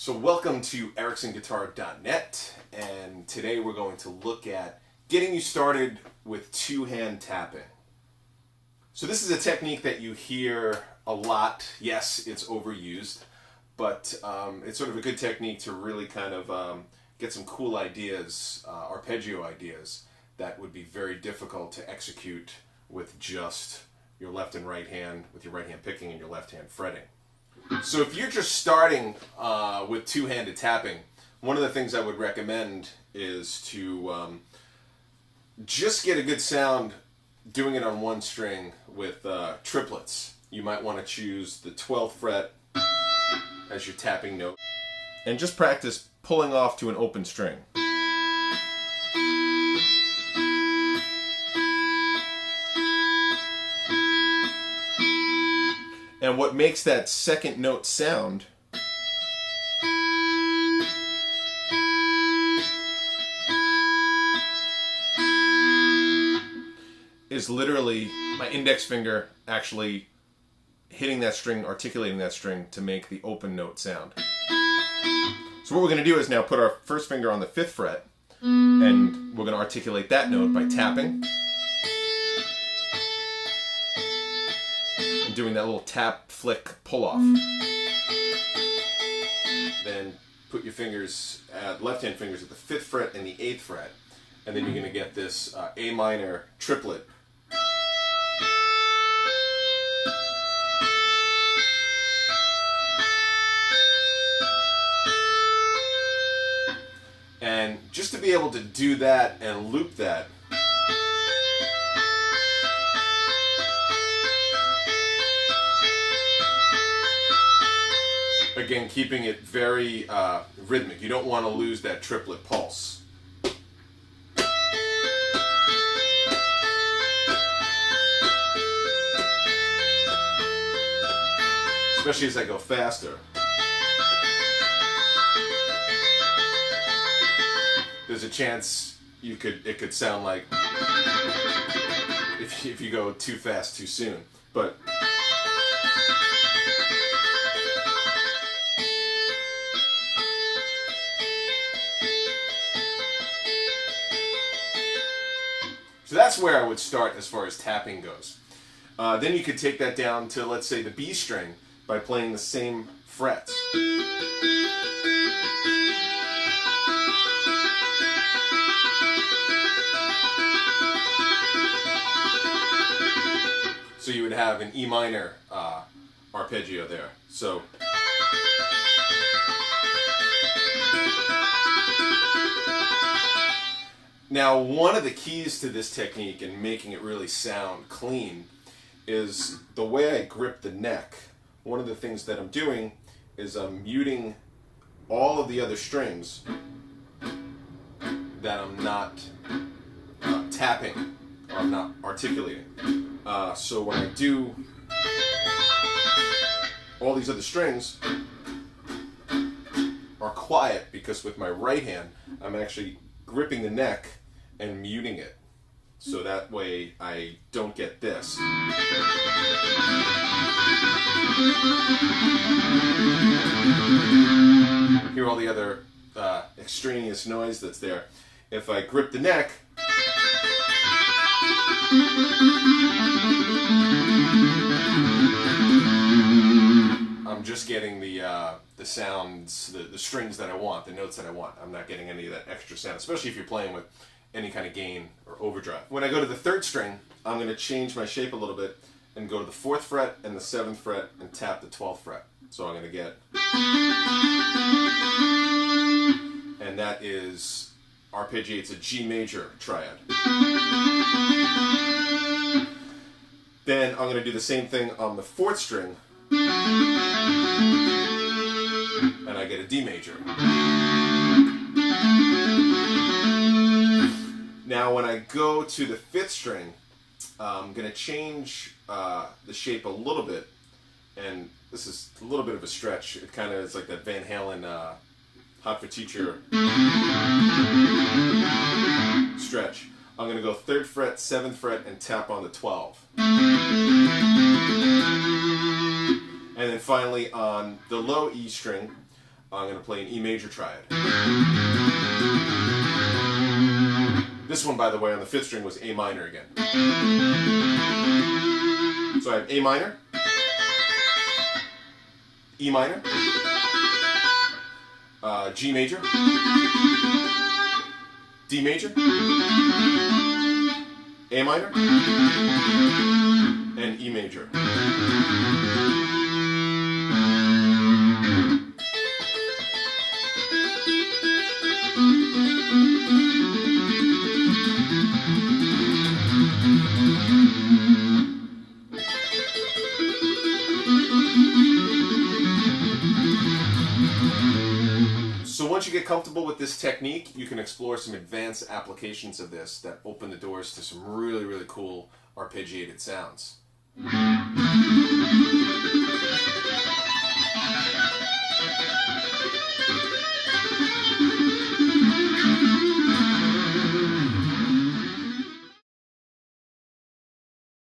So welcome to EricksonGuitar.net, and today we're going to look at getting you started with two-hand tapping. So this is a technique that you hear a lot. Yes, it's overused, but it's sort of a good technique to really kind of get some cool ideas, arpeggio ideas, that would be very difficult to execute with just your left and right hand, with your right hand picking and your left hand fretting. So if you're just starting with two-handed tapping, one of the things I would recommend is to just get a good sound doing it on one string with triplets. You might want to choose the 12th fret as your tapping note and just practice pulling off to an open string. And what makes that second note sound is literally my index finger actually hitting that string, articulating that string to make the open note sound. So what we're going to do is now put our first finger on the 5th fret, and we're going to articulate that note by tapping. Doing that little tap, flick, pull off. Then put your fingers, left hand fingers at the 5th fret and the 8th fret, and then you're going to get this A minor triplet. And just to be able to do that and loop that, again, keeping it very rhythmic. You don't want to lose that triplet pulse. Especially as I go faster. There's a chance it could sound like if you go too fast too soon. But so that's where I would start as far as tapping goes. Then you could take that down to, let's say, the B string by playing the same frets. So you would have an E minor arpeggio there. So now, one of the keys to this technique and making it really sound clean is the way I grip the neck. One of the things that I'm doing is I'm muting all of the other strings that I'm not tapping or I'm not articulating. So when I do all these other strings are quiet because with my right hand I'm actually gripping the neck and muting it, so that way I don't get this. Hear all the other extraneous noise that's there. If I grip the neck, I'm just getting the sounds, the strings that I want, the notes that I want. I'm not getting any of that extra sound, especially if you're playing with any kind of gain or overdrive. When I go to the 3rd string, I'm going to change my shape a little bit and go to the 4th fret and the 7th fret and tap the 12th fret. So I'm going to get, and that is arpeggiates a G major triad. Then I'm going to do the same thing on the 4th string, and I get a D major. Now when I go to the 5th string, I'm going to change the shape a little bit, and this is a little bit of a stretch. It kind of is like that Van Halen Hot for Teacher stretch. I'm going to go 3rd fret, 7th fret, and tap on the 12. And then finally on the low E string, I'm going to play an E major triad. This one, by the way, on the 5th string was A minor again. So I have A minor, E minor, G major, D major, A minor, and E major. So once you get comfortable with this technique, you can explore some advanced applications of this that open the doors to some really, really cool arpeggiated sounds.